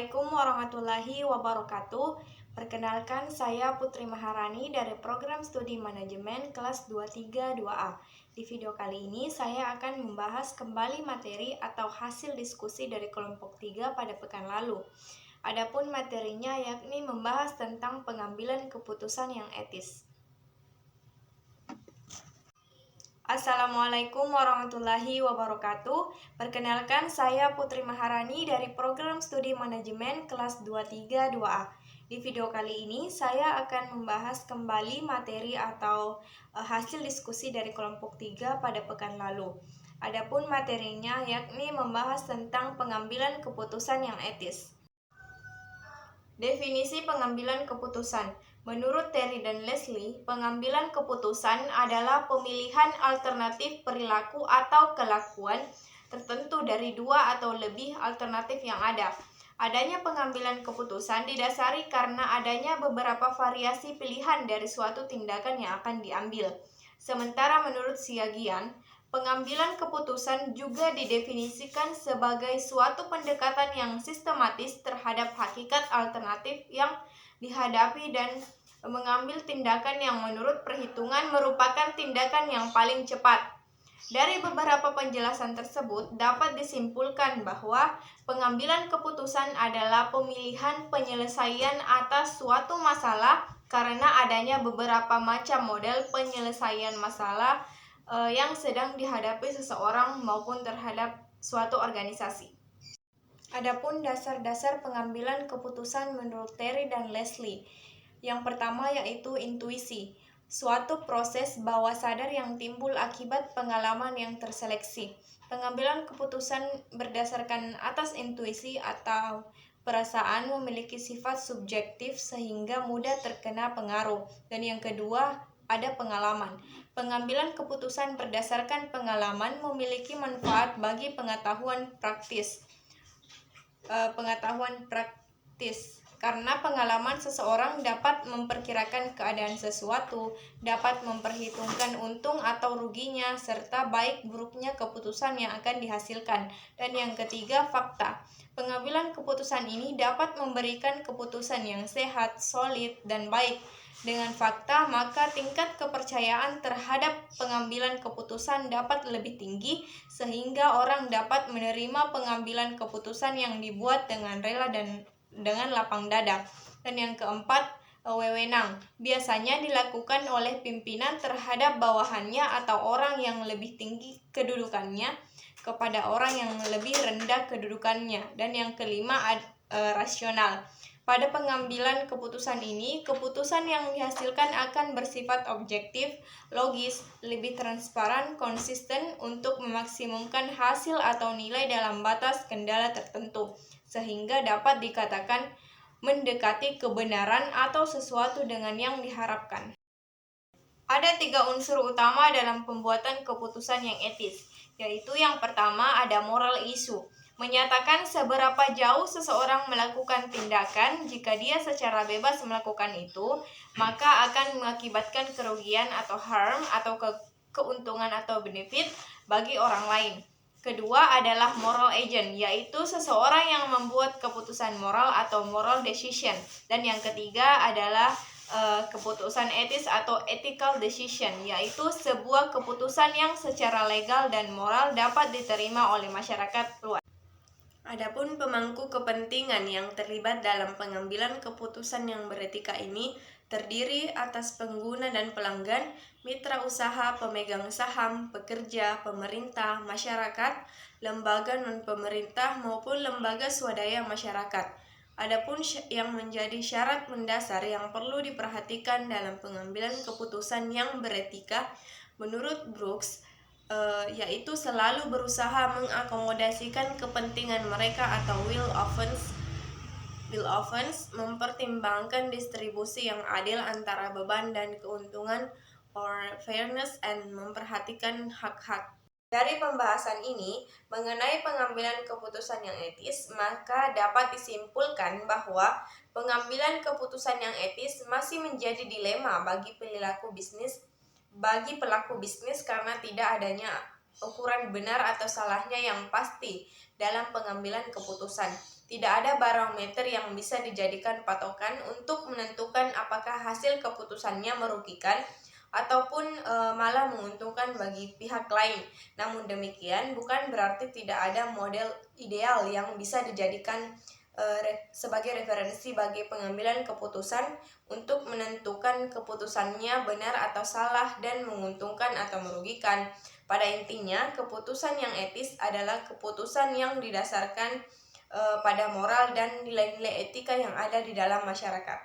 Assalamualaikum warahmatullahi wabarakatuh. Perkenalkan, saya Putri Maharani dari Program Studi Manajemen kelas 232A. Di video kali ini saya akan membahas kembali materi atau hasil diskusi dari kelompok 3 pada pekan lalu. Adapun materinya yakni membahas tentang pengambilan keputusan yang etis. Assalamualaikum warahmatullahi wabarakatuh. Perkenalkan, saya Putri Maharani dari Program Studi Manajemen kelas 232A. Di video kali ini saya akan membahas kembali materi atau hasil diskusi dari kelompok 3 pada pekan lalu. Adapun materinya yakni membahas tentang pengambilan keputusan yang etis. Definisi pengambilan keputusan. Menurut Terry dan Leslie, pengambilan keputusan adalah pemilihan alternatif perilaku atau kelakuan tertentu dari dua atau lebih alternatif yang ada. Adanya pengambilan keputusan didasari karena adanya beberapa variasi pilihan dari suatu tindakan yang akan diambil. Sementara menurut Siagian, pengambilan keputusan juga didefinisikan sebagai suatu pendekatan yang sistematis terhadap hakikat alternatif yang dihadapi dan mengambil tindakan yang menurut perhitungan merupakan tindakan yang paling cepat. Dari beberapa penjelasan tersebut dapat disimpulkan bahwa pengambilan keputusan adalah pemilihan penyelesaian atas suatu masalah karena adanya beberapa macam model penyelesaian masalah yang sedang dihadapi seseorang maupun terhadap suatu organisasi. Adapun dasar-dasar pengambilan keputusan menurut Terry dan Leslie. Yang pertama yaitu intuisi, suatu proses bawah sadar yang timbul akibat pengalaman yang terseleksi. Pengambilan keputusan berdasarkan atas intuisi atau perasaan memiliki sifat subjektif sehingga mudah terkena pengaruh. Dan yang kedua, ada pengalaman. Pengambilan keputusan berdasarkan pengalaman memiliki manfaat bagi pengetahuan praktis. Karena pengalaman seseorang dapat memperkirakan keadaan sesuatu, dapat memperhitungkan untung atau ruginya, serta baik buruknya keputusan yang akan dihasilkan. Dan yang ketiga, fakta. Pengambilan keputusan ini dapat memberikan keputusan yang sehat, solid, dan baik. Dengan fakta, maka tingkat kepercayaan terhadap pengambilan keputusan dapat lebih tinggi, sehingga orang dapat menerima pengambilan keputusan yang dibuat dengan rela dan dengan lapang dada. Dan yang keempat, wewenang. Biasanya dilakukan oleh pimpinan terhadap bawahannya atau orang yang lebih tinggi kedudukannya kepada orang yang lebih rendah kedudukannya. Dan yang kelima, rasional. Pada pengambilan keputusan ini, keputusan yang dihasilkan akan bersifat objektif, logis, lebih transparan, konsisten untuk memaksimumkan hasil atau nilai dalam batas kendala tertentu, sehingga dapat dikatakan mendekati kebenaran atau sesuatu dengan yang diharapkan. Ada 3 unsur utama dalam pembuatan keputusan yang etis, yaitu yang pertama ada moral issue. Menyatakan seberapa jauh seseorang melakukan tindakan. Jika dia secara bebas melakukan itu, maka akan mengakibatkan kerugian atau harm atau keuntungan atau benefit bagi orang lain. Kedua adalah moral agent, yaitu seseorang yang membuat keputusan moral atau moral decision. Dan yang ketiga adalah keputusan etis atau ethical decision, yaitu sebuah keputusan yang secara legal dan moral dapat diterima oleh masyarakat luas. Adapun pemangku kepentingan yang terlibat dalam pengambilan keputusan yang beretika ini terdiri atas pengguna dan pelanggan, mitra usaha, pemegang saham, pekerja, pemerintah, masyarakat, lembaga non-pemerintah maupun lembaga swadaya masyarakat. Adapun yang menjadi syarat mendasar yang perlu diperhatikan dalam pengambilan keputusan yang beretika menurut Brooks yaitu selalu berusaha mengakomodasikan kepentingan mereka atau will offense, mempertimbangkan distribusi yang adil antara beban dan keuntungan or fairness, and memperhatikan hak-hak. Dari pembahasan ini mengenai pengambilan keputusan yang etis, maka dapat disimpulkan bahwa pengambilan keputusan yang etis masih menjadi dilema bagi pelaku bisnis karena tidak adanya ukuran benar atau salahnya yang pasti dalam pengambilan keputusan. Tidak ada barometer yang bisa dijadikan patokan untuk menentukan apakah hasil keputusannya merugikan ataupun malah menguntungkan bagi pihak lain. Namun demikian bukan berarti tidak ada model ideal yang bisa dijadikan sebagai referensi bagi pengambilan keputusan untuk menentukan keputusannya benar atau salah dan menguntungkan atau merugikan. Pada intinya, keputusan yang etis adalah keputusan yang didasarkan pada moral dan nilai-nilai etika yang ada di dalam masyarakat.